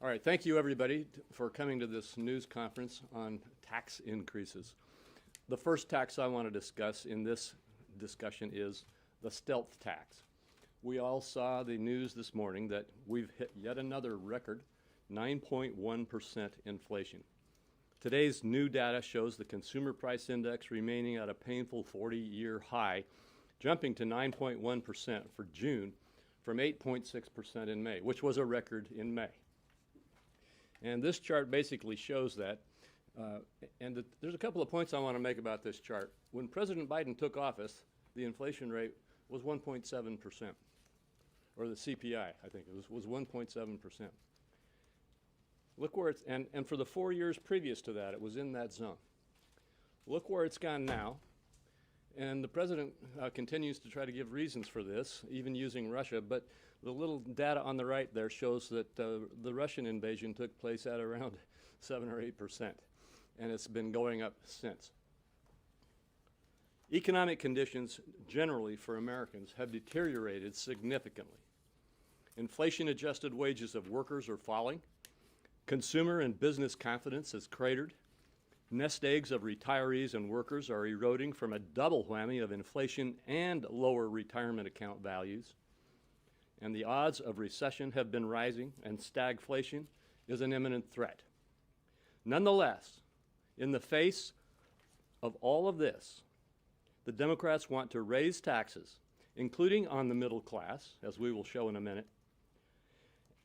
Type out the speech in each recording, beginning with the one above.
All right, thank you everybody for coming to this news conference on tax increases. The first tax I want to discuss in this discussion is the stealth tax. We all saw the news this morning that we've hit yet another record, 9.1% inflation. Today's new data shows the consumer price index remaining at a painful 40-year high, jumping to 9.1% for June from 8.6% in May, which was a record in May. And this chart basically shows that. There's a couple of points I want to make about this chart. When President Biden took office, the inflation rate was 1.7%, or the CPI, I think it was 1.7%. Look where it's, and for the 4 years previous to that, it was in that zone. Look where it's gone now. And the president continues to try to give reasons for this, even using Russia, but the little data on the right there shows that the Russian invasion took place at around 7 or 8%, and it's been going up since. Economic conditions generally for Americans have deteriorated significantly. Inflation-adjusted wages of workers are falling. Consumer and business confidence has cratered. Nest eggs of retirees and workers are eroding from a double whammy of inflation and lower retirement account values. And the odds of recession have been rising, and stagflation is an imminent threat. Nonetheless, in the face of all of this, the Democrats want to raise taxes, including on the middle class, as we will show in a minute,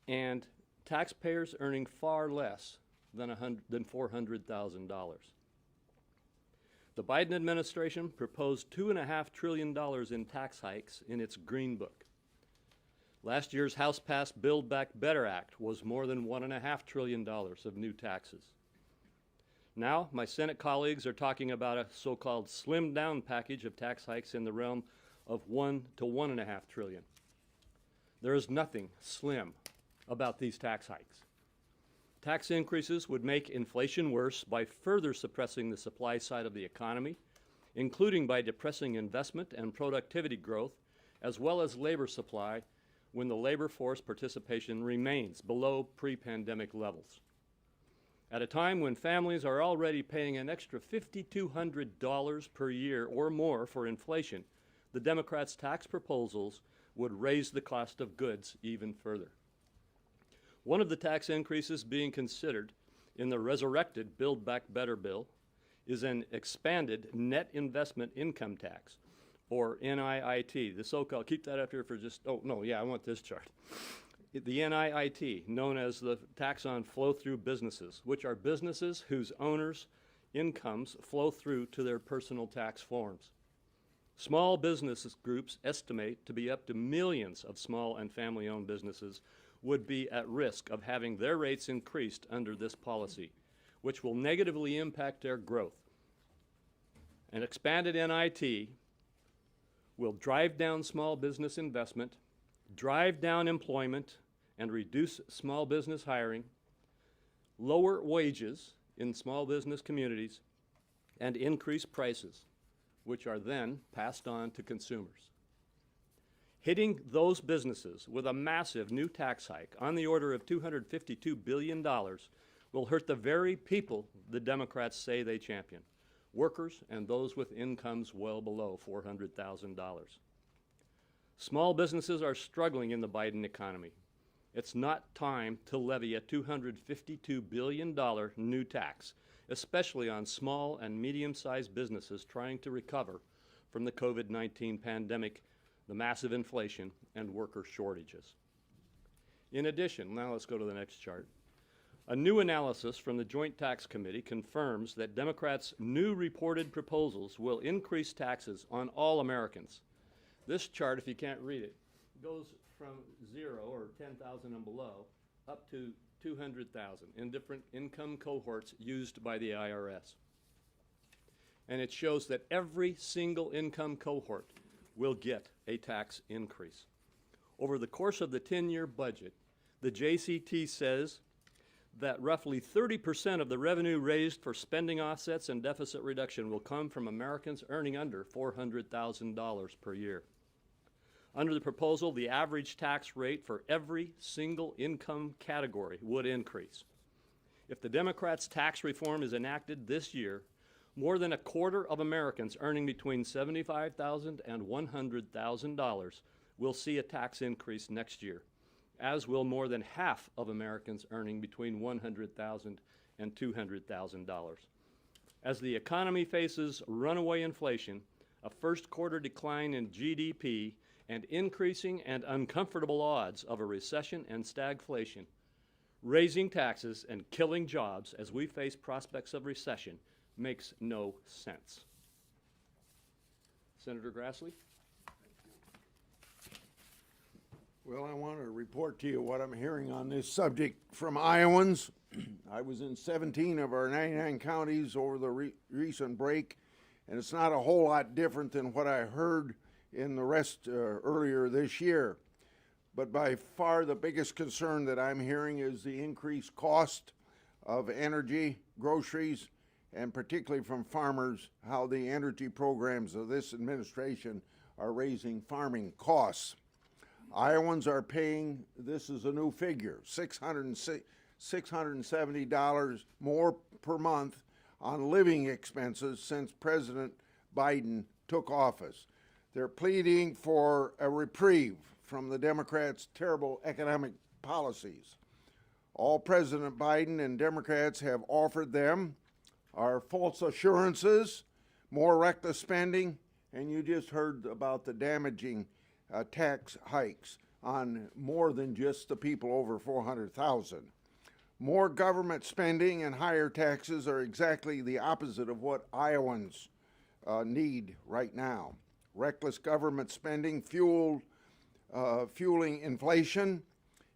and taxpayers earning far less than $400,000. The Biden administration proposed $2.5 trillion in tax hikes in its Green Book. Last year's House-passed Build Back Better Act was more than $1.5 trillion of new taxes. Now, my Senate colleagues are talking about a so-called slimmed-down package of tax hikes in the realm of $1 to $1.5 trillion. There is nothing slim about these tax hikes. Tax increases would make inflation worse by further suppressing the supply side of the economy, including by depressing investment and productivity growth, as well as labor supply when the labor force participation remains below pre-pandemic levels. At a time when families are already paying an extra $5,200 per year or more for inflation, the Democrats' tax proposals would raise the cost of goods even further. One of the tax increases being considered in the resurrected Build Back Better bill is an expanded net investment income tax, or NIIT, the so-called, keep that up here for just, oh, no, yeah, I want this chart. The NIIT, known as the tax on flow-through businesses, which are businesses whose owners' incomes flow through to their personal tax forms. Small business groups estimate to be up to millions of small and family-owned businesses would be at risk of having their rates increased under this policy, which will negatively impact their growth. An expanded NIT will drive down small business investment, drive down employment, and reduce small business hiring, lower wages in small business communities, and increase prices, which are then passed on to consumers. Hitting those businesses with a massive new tax hike on the order of $252 billion will hurt the very people the Democrats say they champion, workers and those with incomes well below $400,000. Small businesses are struggling in the Biden economy. It's not time to levy a $252 billion new tax, especially on small and medium-sized businesses trying to recover from the COVID-19 pandemic, the massive inflation, and worker shortages. In addition, now let's go to the next chart. A new analysis from the Joint Tax Committee confirms that Democrats' new reported proposals will increase taxes on all Americans. This chart, if you can't read it, goes from 0 or 10,000 and below up to 200,000 in different income cohorts used by the IRS. And it shows that every single income cohort will get a tax increase. Over the course of the 10-year budget, the JCT says that roughly 30% of the revenue raised for spending offsets and deficit reduction will come from Americans earning under $400,000 per year. Under the proposal, the average tax rate for every single income category would increase. If the Democrats' tax reform is enacted this year, more than a quarter of Americans earning between $75,000 and $100,000 will see a tax increase next year, as will more than half of Americans earning between $100,000 and $200,000. As the economy faces runaway inflation, a first quarter decline in GDP, and increasing and uncomfortable odds of a recession and stagflation, raising taxes and killing jobs as we face prospects of recession makes no sense. Senator Grassley? Well, I want to report to you what I'm hearing on this subject from Iowans. I was in 17 of our 99 counties over the recent break, and it's not a whole lot different than what I heard in the rest earlier this year. But by far the biggest concern that I'm hearing is the increased cost of energy, groceries, and particularly from farmers, how the energy programs of this administration are raising farming costs. Iowans are paying, this is a new figure, $670 more per month on living expenses since President Biden took office. They're pleading for a reprieve from the Democrats' terrible economic policies. All President Biden and Democrats have offered them are false assurances, more reckless spending, and you just heard about the damaging tax hikes on more than just the people over 400,000. More government spending and higher taxes are exactly the opposite of what Iowans need right now. Reckless government spending fueling inflation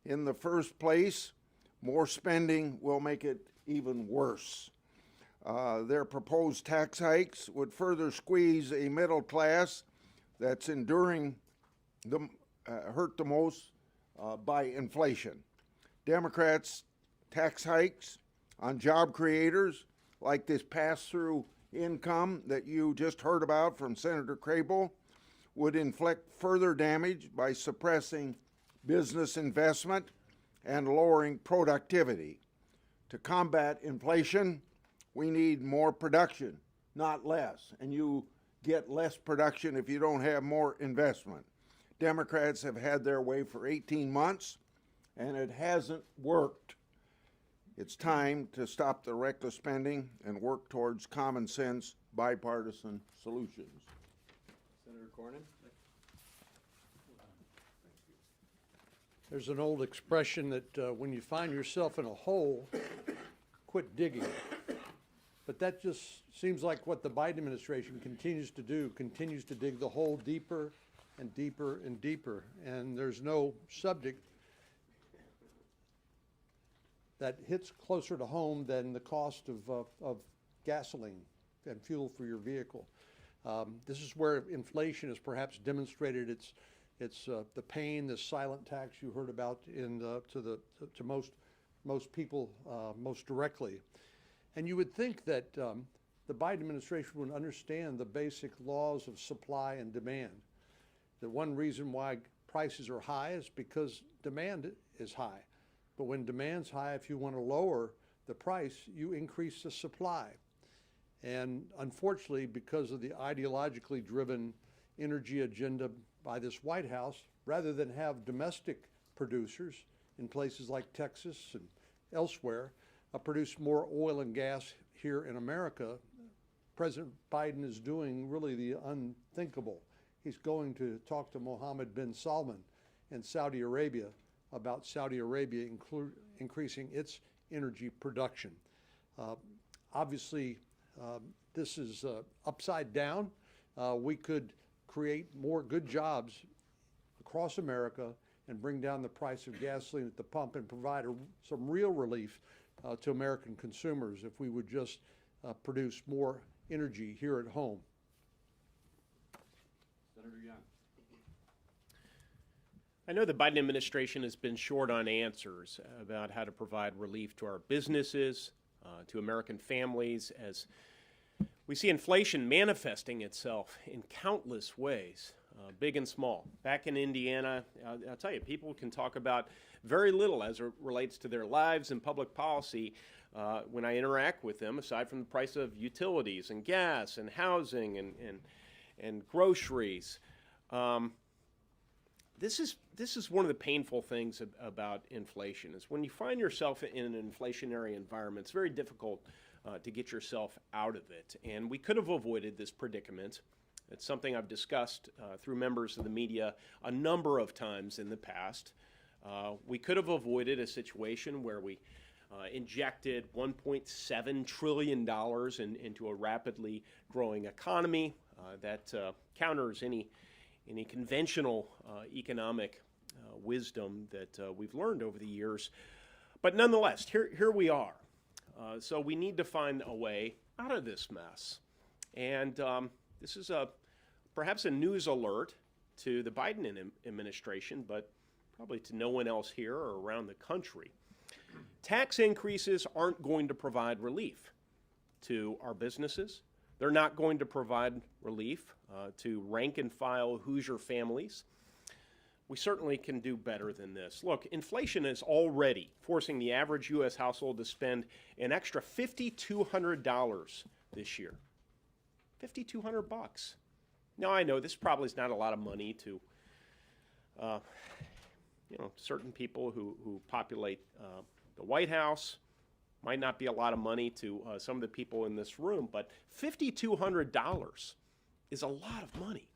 in the first place. More spending will make it even worse. Their proposed tax hikes would further squeeze a middle class that's enduring hurt the most by inflation. Democrats' tax hikes on job creators, like this pass-through income that you just heard about from Senator Crapo, would inflict further damage by suppressing business investment and lowering productivity. To combat inflation, we need more production, not less. And you get less production if you don't have more investment. Democrats have had their way for 18 months, and it hasn't worked. It's time to stop the reckless spending and work towards common sense, bipartisan solutions. Senator Cornyn? There's an old expression that when you find yourself in a hole, quit digging. But that just seems like what the Biden administration continues to do, continues to dig the hole deeper and deeper and deeper. And there's no subject that hits closer to home than the cost of gasoline and fuel for your vehicle. This is where inflation has perhaps demonstrated its the pain, the silent tax you heard about to most people most directly. And you would think that the Biden administration would understand the basic laws of supply and demand. The one reason why prices are high is because demand is high. But when demand's high, if you want to lower the price, you increase the supply. And unfortunately, because of the ideologically driven energy agenda by this White House, rather than have domestic producers in places like Texas and elsewhere produce more oil and gas here in America, President Biden is doing really the unthinkable. He's going to talk to Mohammed bin Salman in Saudi Arabia about Saudi Arabia increasing its energy production. Obviously, this is upside down. We could create more good jobs across America and bring down the price of gasoline at the pump and provide some real relief to American consumers if we would just produce more energy here at home. Senator Young. I know the Biden administration has been short on answers about how to provide relief to our businesses, to American families, as we see inflation manifesting itself in countless ways. big and small. Back in Indiana, I'll tell you, people can talk about very little as it relates to their lives and public policy when I interact with them, aside from the price of utilities and gas and housing and groceries. This is one of the painful things about inflation, is when you find yourself in an inflationary environment, it's very difficult to get yourself out of it. And we could have avoided this predicament. It's something I've discussed through members of the media a number of times in the past. We could have avoided a situation where we injected $1.7 trillion into a rapidly growing economy that counters any conventional economic wisdom that we've learned over the years. But nonetheless, here we are. So we need to find a way out of this mess. And this is perhaps a news alert to the Biden administration, but probably to no one else here or around the country. Tax increases aren't going to provide relief to our businesses. They're not going to provide relief to rank-and-file Hoosier families. We certainly can do better than this. Look, inflation is already forcing the average U.S. household to spend an extra $5,200 this year. $5,200. Now, I know this probably is not a lot of money to certain people who populate the White House. Might not be a lot of money to some of the people in this room, but $5,200 is a lot of money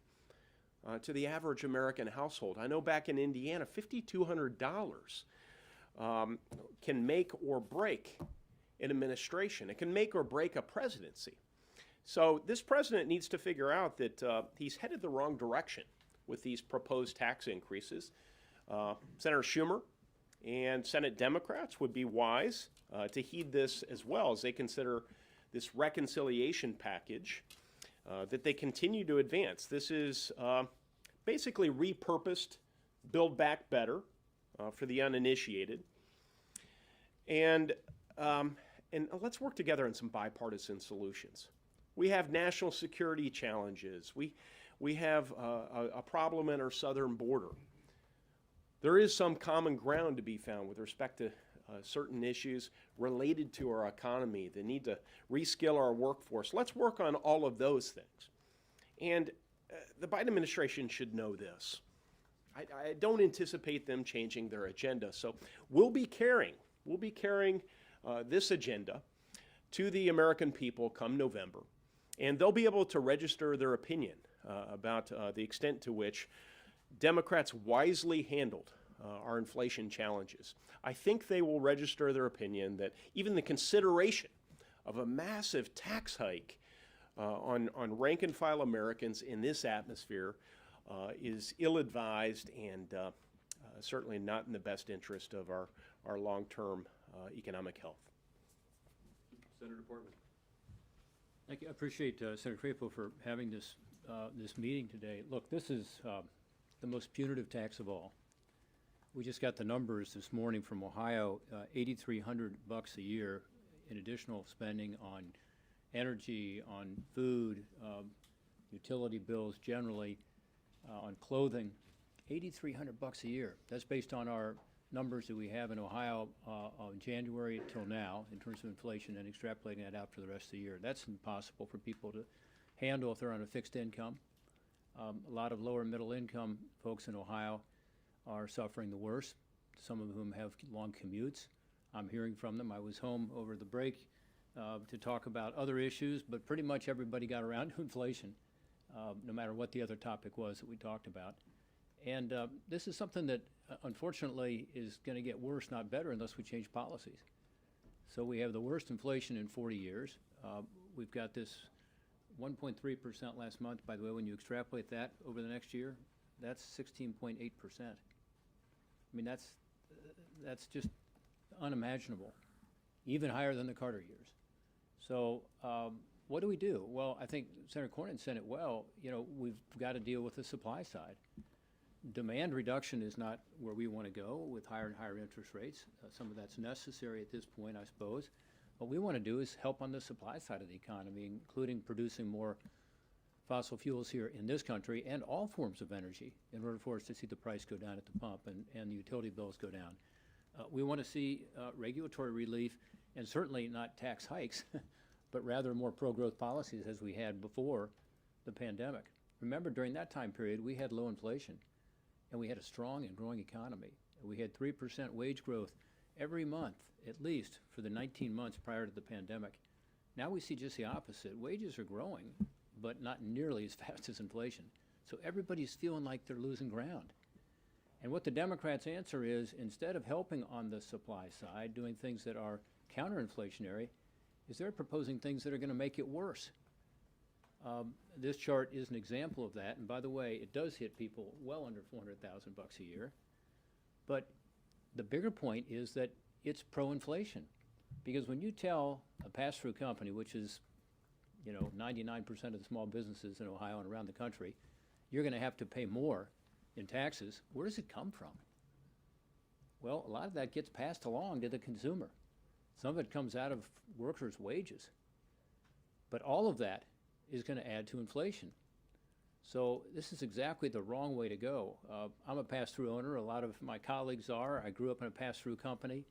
to the average American household. I know back in Indiana, $5,200 can make or break an administration. It can make or break a presidency. So this president needs to figure out that he's headed the wrong direction with these proposed tax increases. Senator Schumer and Senate Democrats would be wise to heed this as well as they consider this reconciliation package that they continue to advance. This is basically repurposed Build Back Better for the uninitiated. And let's work together on some bipartisan solutions. We have national security challenges. We have a problem at our southern border. There is some common ground to be found with respect to certain issues related to our economy, the need to reskill our workforce. Let's work on all of those things. And the Biden administration should know this. I don't anticipate them changing their agenda. So we'll be carrying this agenda to the American people come November. And they'll be able to register their opinion about the extent to which Democrats wisely handled our inflation challenges. I think they will register their opinion that even the consideration of a massive tax hike on rank-and-file Americans in this atmosphere is ill-advised and certainly not in the best interest of our long-term economic health. Senator Portman. Thank you. I appreciate Senator Crapo for having this meeting today. Look, this is the most punitive tax of all. We just got the numbers this morning from Ohio, $8,300 a year in additional spending on energy, on food, utility bills generally, on clothing, $8,300 a year. That's based on our numbers that we have in Ohio on January till now in terms of inflation and extrapolating that out for the rest of the year. That's impossible for people to handle if they're on a fixed income. A lot of lower middle income folks in Ohio are suffering the worst, some of whom have long commutes. I'm hearing from them. I was home over the break to talk about other issues, but pretty much everybody got around to inflation, no matter what the other topic was that we talked about. And this is something that unfortunately is going to get worse, not better, unless we change policies. So we have the worst inflation in 40 years. We've got this 1.3% last month. By the way, when you extrapolate that over the next year, that's 16.8%. I mean, that's just unimaginable, even higher than the Carter years. So what do we do? Well, I think Senator Cornyn said it well. You know, we've got to deal with the supply side. Demand reduction is not where we want to go with higher and higher interest rates. Some of that's necessary at this point, I suppose. What we want to do is help on the supply side of the economy, including producing more fossil fuels here in this country and all forms of energy in order for us to see the price go down at the pump and the utility bills go down. We want to see regulatory relief and certainly not tax hikes, but rather more pro-growth policies as we had before the pandemic. Remember, during that time period, we had low inflation and we had a strong and growing economy. We had 3% wage growth every month, at least for the 19 months prior to the pandemic. Now we see just the opposite. Wages are growing, but not nearly as fast as inflation. So everybody's feeling like they're losing ground. And what the Democrats' answer is, instead of helping on the supply side, doing things that are counter-inflationary, is they're proposing things that are going to make it worse. This chart is an example of that. And by the way, it does hit people well under $400,000 a year. But the bigger point is that it's pro-inflation. Because when you tell a pass-through company, which is 99% of the small businesses in Ohio and around the country, you're going to have to pay more in taxes, where does it come from? Well, a lot of that gets passed along to the consumer. Some of it comes out of workers' wages. But all of that is going to add to inflation. So this is exactly the wrong way to go. I'm a pass-through owner. A lot of my colleagues are. I grew up in a pass-through company.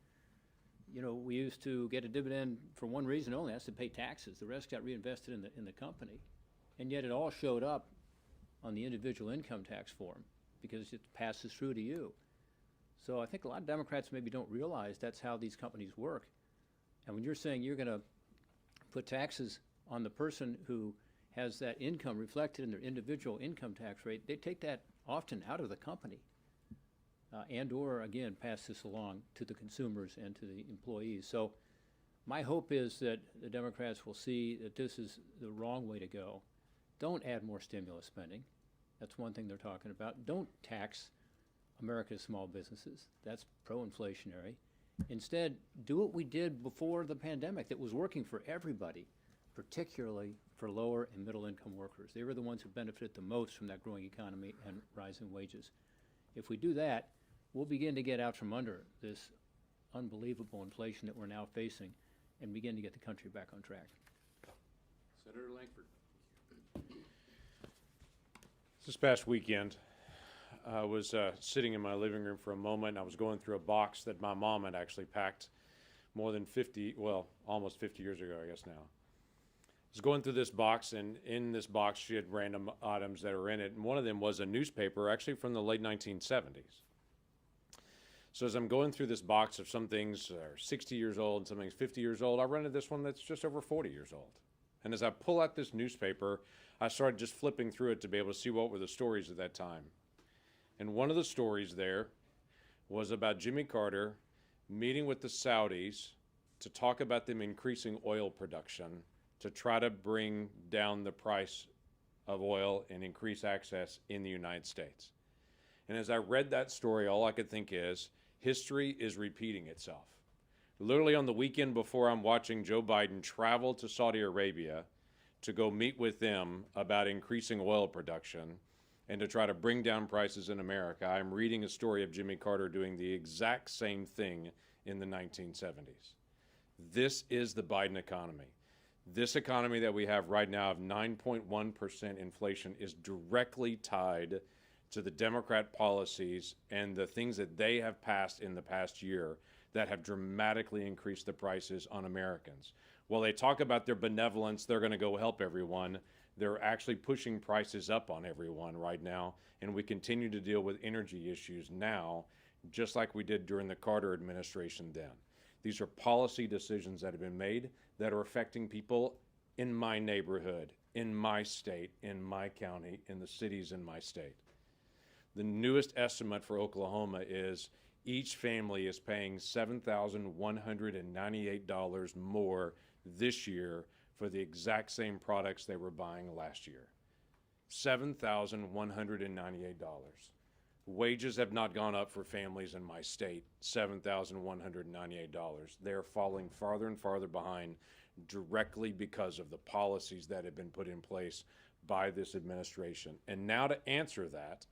We used to get a dividend for one reason only, that's to pay taxes. The rest got reinvested in the company. And yet it all showed up on the individual income tax form because it passes through to you. So I think a lot of Democrats maybe don't realize that's how these companies work. And when you're saying you're going to put taxes on the person who has that income reflected in their individual income tax rate, they take that often out of the company and or, again, pass this along to the consumers and to the employees. So my hope is that the Democrats will see that this is the wrong way to go. Don't add more stimulus spending. That's one thing they're talking about. Don't tax America's small businesses. That's pro-inflationary. Instead, do what we did before the pandemic that was working for everybody, particularly for lower and middle income workers. They were the ones who benefited the most from that growing economy and rising wages. If we do that, we'll begin to get out from under this unbelievable inflation that we're now facing and begin to get the country back on track. Senator Langford. This past weekend, I was sitting in my living room for a moment. I was going through a box that my mom had actually packed more than almost 50 years ago, I guess now. I was going through this box, and in this box she had random items that were in it, and one of them was a newspaper actually from the late 1970s. So as I'm going through this box of some things are 60 years old and some things 50 years old, I rented this one that's just over 40 years old. And as I pull out this newspaper, I started just flipping through it to be able to see what were the stories at that time. And one of the stories there was about Jimmy Carter meeting with the Saudis to talk about them increasing oil production to try to bring down the price of oil and increase access in the United States. And as I read that story, all I could think is, history is repeating itself. Literally on the weekend before, I'm watching Joe Biden travel to Saudi Arabia to go meet with them about increasing oil production and to try to bring down prices in America. I'm reading a story of Jimmy Carter doing the exact same thing in the 1970s. This is the Biden economy. This economy that we have right now of 9.1% inflation is directly tied to the Democrat policies and the things that they have passed in the past year that have dramatically increased the prices on Americans. While they talk about their benevolence, they're going to go help everyone, they're actually pushing prices up on everyone right now, and we continue to deal with energy issues now, just like we did during the Carter administration then. These are policy decisions that have been made that are affecting people in my neighborhood, in my state, in my county, in the cities in my state. The newest estimate for Oklahoma is each family is paying $7,198 more this year for the exact same products they were buying last year. $7,198. Wages have not gone up for families in my state, $7,198. They're falling farther and farther behind directly because of the policies that have been put in place by this administration. And now to answer that,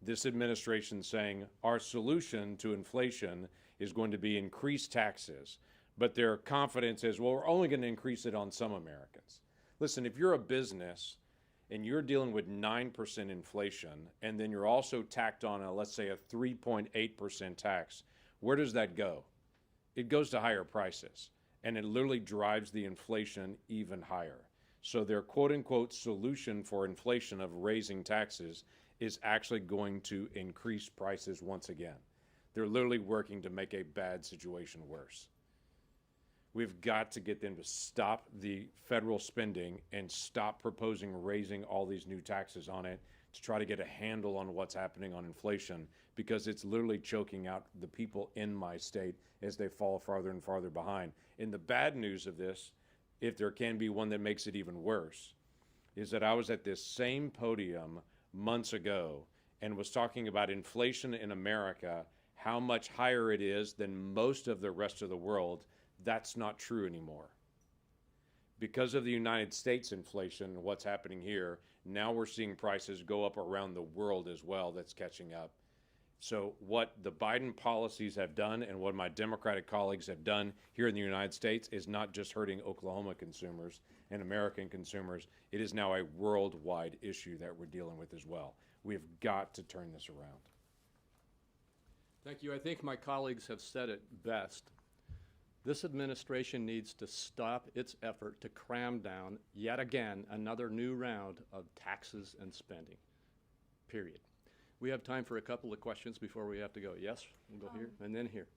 this administration saying our solution to inflation is going to be increased taxes, but their confidence is, well, we're only going to increase it on some Americans. Listen, if you're a business and you're dealing with 9% inflation, and then you're also tacked on a, let's say, a 3.8% tax, where does that go? It goes to higher prices, and it literally drives the inflation even higher. So their quote-unquote solution for inflation of raising taxes is actually going to increase prices once again. They're literally working to make a bad situation worse. We've got to get them to stop the federal spending and stop proposing raising all these new taxes on it to try to get a handle on what's happening on inflation, because it's literally choking out the people in my state as they fall farther and farther behind. And the bad news of this, if there can be one that makes it even worse, is that I was at this same podium months ago and was talking about inflation in America, how much higher it is than most of the rest of the world. That's not true anymore. Because of the United States inflation and what's happening here, now we're seeing prices go up around the world as well. That's catching up. So what the Biden policies have done and what my Democratic colleagues have done here in the United States is not just hurting Oklahoma consumers and American consumers. It is now a worldwide issue that we're dealing with as well. We've got to turn this around. Thank you. I think my colleagues have said it best. This administration needs to stop its effort to cram down, yet again, another new round of taxes and spending, period. We have time for a couple of questions before we have to go. Yes, we'll go here and then here.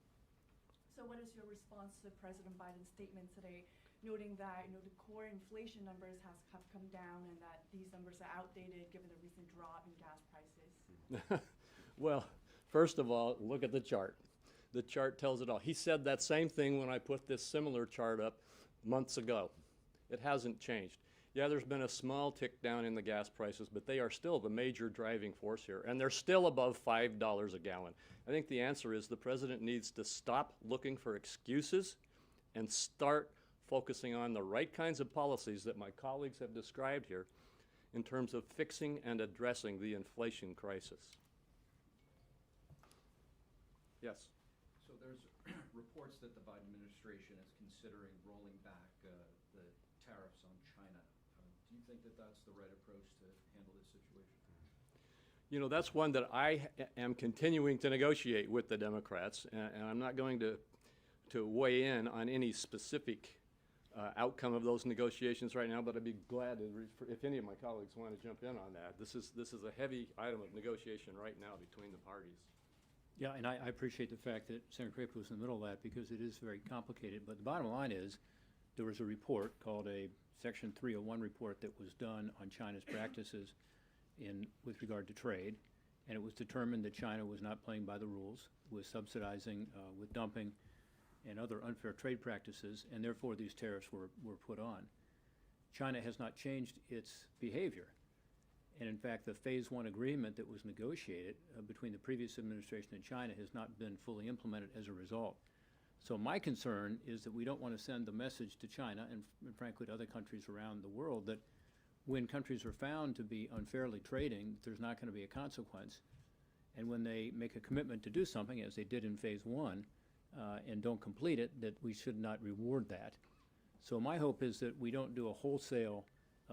So what is your response to President Biden's statement today, noting that the core inflation numbers have come down and that these numbers are outdated given the recent drop in gas prices? Well, first of all, look at the chart. The chart tells it all. He said that same thing when I put this similar chart up months ago. It hasn't changed. Yeah, there's been a small tick down in the gas prices, but they are still the major driving force here, and they're still above $5 a gallon. I think the answer is the president needs to stop looking for excuses and start focusing on the right kinds of policies that my colleagues have described here in terms of fixing and addressing the inflation crisis. Yes. So there's reports that the Biden administration is considering rolling back the tariffs on China. Do you think that that's the right approach to handle this situation? You know, that's one that I am continuing to negotiate with the Democrats, and I'm not going to weigh in on any specific outcome of those negotiations right now, but I'd be glad if any of my colleagues want to jump in on that. This is a heavy item of negotiation right now between the parties. Yeah, and I appreciate the fact that Senator Crapo was in the middle of that because it is very complicated. But the bottom line is there was a report called a Section 301 report that was done on China's practices with regard to trade, and it was determined that China was not playing by the rules, was subsidizing with dumping and other unfair trade practices, and therefore these tariffs were put on. China has not changed its behavior. And in fact, the Phase 1 agreement that was negotiated between the previous administration and China has not been fully implemented as a result. So my concern is that we don't want to send the message to China and frankly to other countries around the world that when countries are found to be unfairly trading, there's not going to be a consequence. And when they make a commitment to do something, as they did in Phase 1, and don't complete it, that we should not reward that. So my hope is that we don't do a wholesale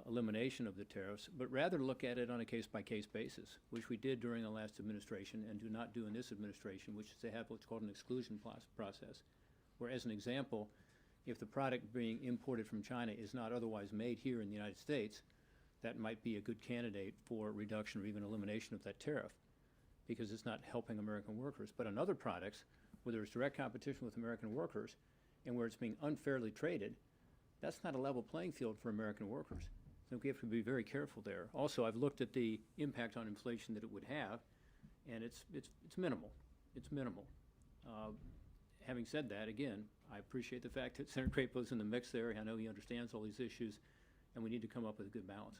elimination of the tariffs, but rather look at it on a case-by-case basis, which we did during the last administration and do not do in this administration, which is to have what's called an exclusion process, where, as an example, if the product being imported from China is not otherwise made here in the United States, that might be a good candidate for reduction or even elimination of that tariff, because it's not helping American workers. But on other products, where there's direct competition with American workers and where it's being unfairly traded, that's not a level playing field for American workers. So we have to be very careful there. Also, I've looked at the impact on inflation that it would have, and it's minimal. It's minimal. Having said that, again, I appreciate the fact that Senator Crapo's in the mix there. I know he understands all these issues, and we need to come up with a good balance.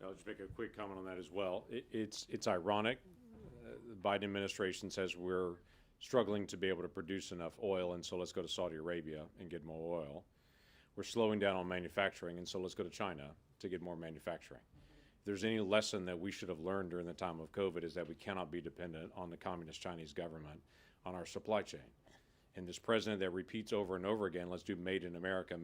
I'll just make a quick comment on that as well. It's ironic. The Biden administration says we're struggling to be able to produce enough oil, and so let's go to Saudi Arabia and get more oil. We're slowing down on manufacturing, and so let's go to China to get more manufacturing. If there's any lesson that we should have learned during the time of COVID is that we cannot be dependent on the Communist Chinese government on our supply chain. And this president that repeats over and over again, let's do made in America,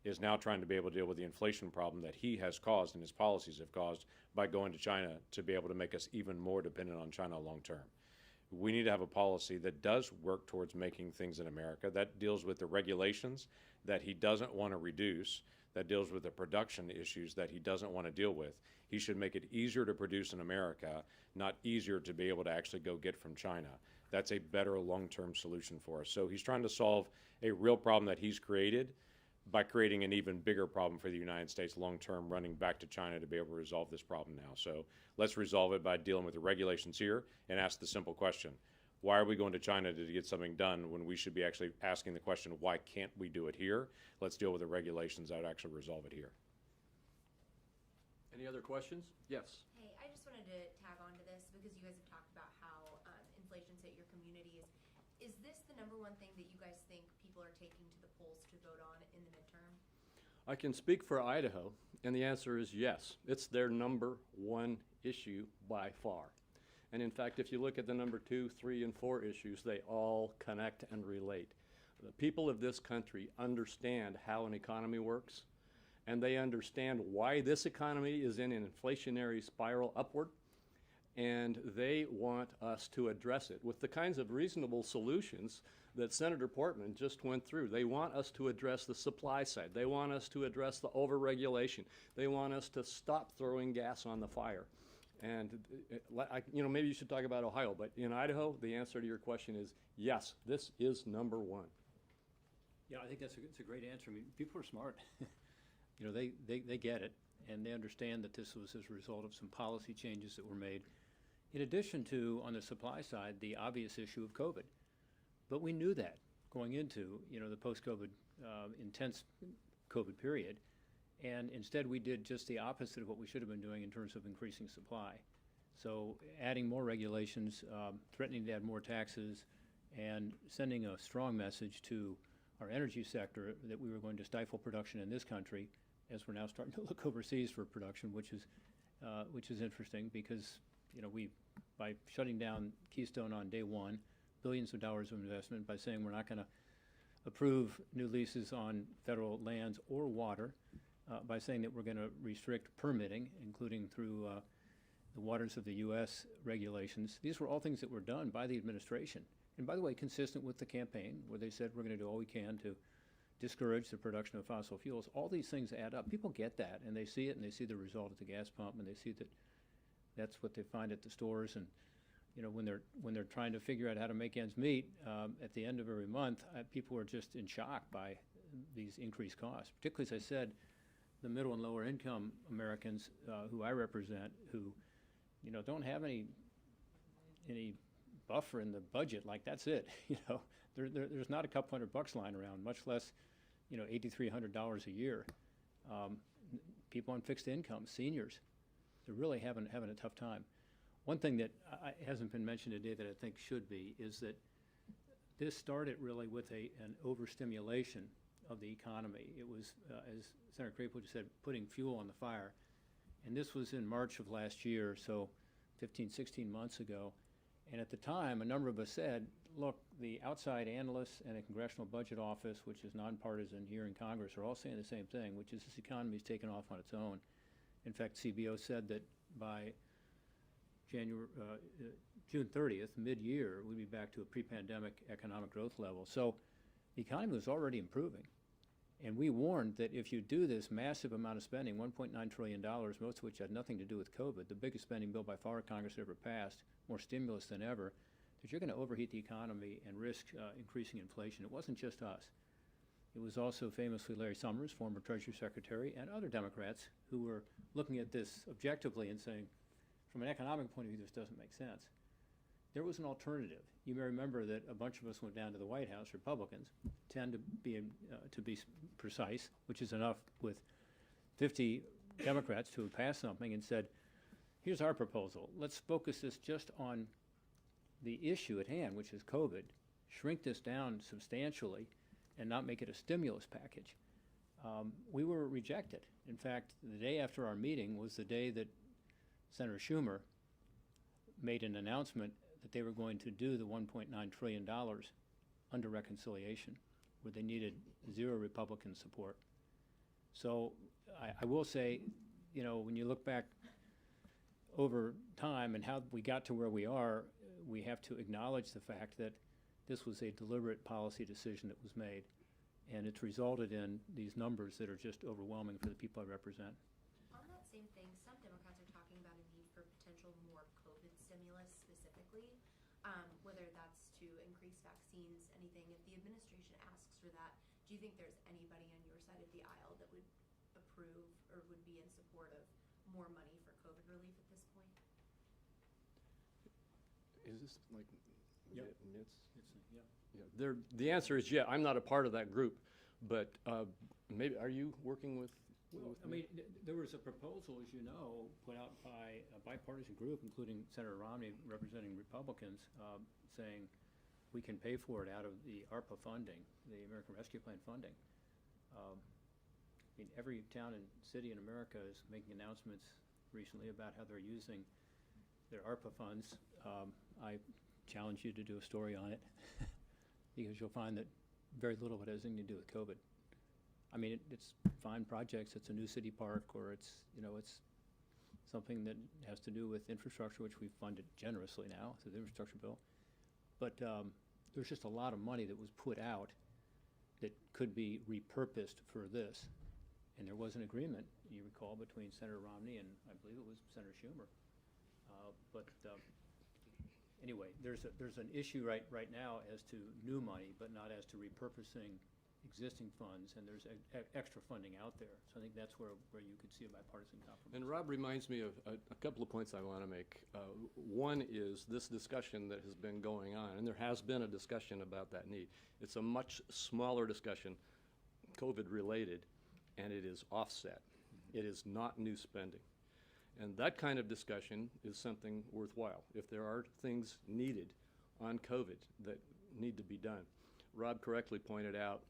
is now trying to be able to deal with the inflation problem that he has caused and his policies have caused by going to China to be able to make us even more dependent on China long term. We need to have a policy that does work towards making things in America, that deals with the regulations that he doesn't want to reduce, that deals with the production issues that he doesn't want to deal with. He should make it easier to produce in America, not easier to be able to actually go get from China. That's a better long-term solution for us. So he's trying to solve a real problem that he's created by creating an even bigger problem for the United States long-term, running back to China to be able to resolve this problem now. So let's resolve it by dealing with the regulations here and ask the simple question: why are we going to China to get something done when we should be actually asking the question, why can't we do it here? Let's deal with the regulations that actually resolve it here. Any other questions? Yes. Hey, I just wanted to tag on to this because you guys have talked about how inflation's hit your communities. Is this the number one thing that you guys think people are taking to the polls to vote on in the midterm? I can speak for Idaho, and the answer is yes. It's their number one issue by far. And in fact, if you look at the number 2, 3, and 4 issues, they all connect and relate. The people of this country understand how an economy works, and they understand why this economy is in an inflationary spiral upward, and they want us to address it with the kinds of reasonable solutions that Senator Portman just went through. They want us to address the supply side. They want us to address the overregulation. They want us to stop throwing gas on the fire. And maybe you should talk about Ohio, but in Idaho, the answer to your question is yes, this is number one. Yeah, I think it's a great answer. I mean, people are smart. They get it, and they understand that this was as a result of some policy changes that were made, in addition to, on the supply side, the obvious issue of COVID. But we knew that going into, the post-COVID, intense COVID period. And instead, we did just the opposite of what we should have been doing in terms of increasing supply. So adding more regulations, threatening to add more taxes, and sending a strong message to our energy sector that we were going to stifle production in this country, as we're now starting to look overseas for production, which is interesting because, by shutting down Keystone on day one, billions of dollars of investment, by saying we're not going to approve new leases on federal lands or water, by saying that we're going to restrict permitting, including through the waters of the U.S. regulations. These were all things that were done by the administration. And by the way, consistent with the campaign, where they said we're going to do all we can to discourage the production of fossil fuels. All these things add up. People get that, and they see it, and they see the result at the gas pump, and they see that that's what they find at the stores. And when they're trying to figure out how to make ends meet at the end of every month, people are just in shock by these increased costs. Particularly, as I said, the middle and lower income Americans who I represent, who don't have any buffer in the budget. Like, that's it. There's not a couple $100 lying around, much less $8,300 a year. People on fixed income, seniors, they're really having a tough time. One thing that hasn't been mentioned today that I think should be is that this started really with an overstimulation of the economy. It was, as Senator Crapo just said, putting fuel on the fire. And this was in March of last year, so 15, 16 months ago. And at the time, a number of us said, look, the outside analysts and the Congressional Budget Office, which is nonpartisan here in Congress, are all saying the same thing, which is this economy's taken off on its own. In fact, CBO said that by June 30th, mid-year, we'd be back to a pre-pandemic economic growth level. So the economy was already improving. And we warned that if you do this massive amount of spending, $1.9 trillion, most of which had nothing to do with COVID, the biggest spending bill by far Congress ever passed, more stimulus than ever, that you're going to overheat the economy and risk increasing inflation. It wasn't just us. It was also famously Larry Summers, former Treasury Secretary, and other Democrats who were looking at this objectively and saying, from an economic point of view, this doesn't make sense. There was an alternative. You may remember that a bunch of us went down to the White House, Republicans, 10 to be precise, which is enough, with 50 Democrats to have passed something and said, here's our proposal. Let's focus this just on the issue at hand, which is COVID, shrink this down substantially and not make it a stimulus package. We were rejected. In fact, the day after our meeting was the day that Senator Schumer made an announcement that they were going to do the $1.9 trillion under reconciliation, where they needed 0 Republican support. So I will say, you know, when you look back over time and how we got to where we are, we have to acknowledge the fact that this was a deliberate policy decision that was made, and it's resulted in these numbers that are just overwhelming for the people I represent. On that same thing, some Democrats are talking about a need for potential more COVID stimulus specifically, whether that's to increase vaccines, anything. If the administration asks for that, do you think there's anybody on your side of the aisle that would approve or would be in support of more money for COVID relief at this point? Is this like? Yep. Yeah, the answer is yeah. I'm not a part of that group, but maybe, are you working with? Well, I mean, there was a proposal, as you know, put out by a bipartisan group, including Senator Romney representing Republicans, saying we can pay for it out of the ARPA funding, the American Rescue Plan funding. I mean, every town and city in America is making announcements recently about how they're using their ARPA funds. I challenge you to do a story on it because you'll find that very little of it has anything to do with COVID. I mean, it's fine projects, it's a new city park, or it's, you know, it's something that has to do with infrastructure, which we've funded generously now through the infrastructure bill. But there's just a lot of money that was put out that could be repurposed for this. And there was an agreement, you recall, between Senator Romney and I believe it was Senator Schumer. Anyway, there's an issue right now as to new money, but not as to repurposing existing funds, and there's extra funding out there. So I think that's where you could see a bipartisan compromise. And Rob reminds me of a couple of points I want to make. One is this discussion that has been going on, and there has been a discussion about that need. It's a much smaller discussion, COVID-related, and it is offset. It is not new spending. And that kind of discussion is something worthwhile. If there are things needed on COVID that need to be done. Rob correctly pointed out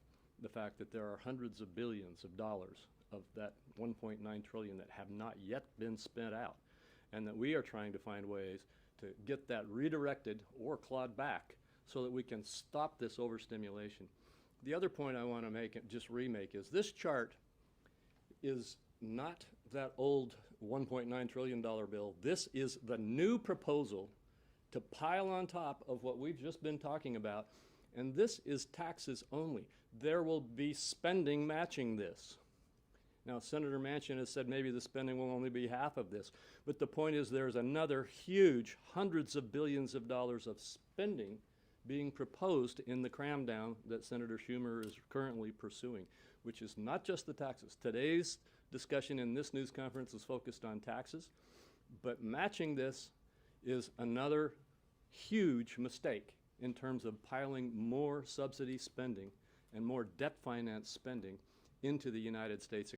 the fact that there are hundreds of billions of dollars of that 1.9 trillion that have not yet been spent out, and that we are trying to find ways to get that redirected or clawed back so that we can stop this overstimulation. The other point I want to make, just remake, is this chart is not that old $1.9 trillion bill. This is the new proposal to pile on top of what we've just been talking about, and this is taxes only. There will be spending matching this. Now, Senator Manchin has said maybe the spending will only be half of this, but the point is there's another huge hundreds of billions of dollars of spending being proposed in the cram down that Senator Schumer is currently pursuing, which is not just the taxes. Today's discussion in this news conference is focused on taxes, but matching this is another huge mistake in terms of piling more subsidy spending and more debt finance spending into the United States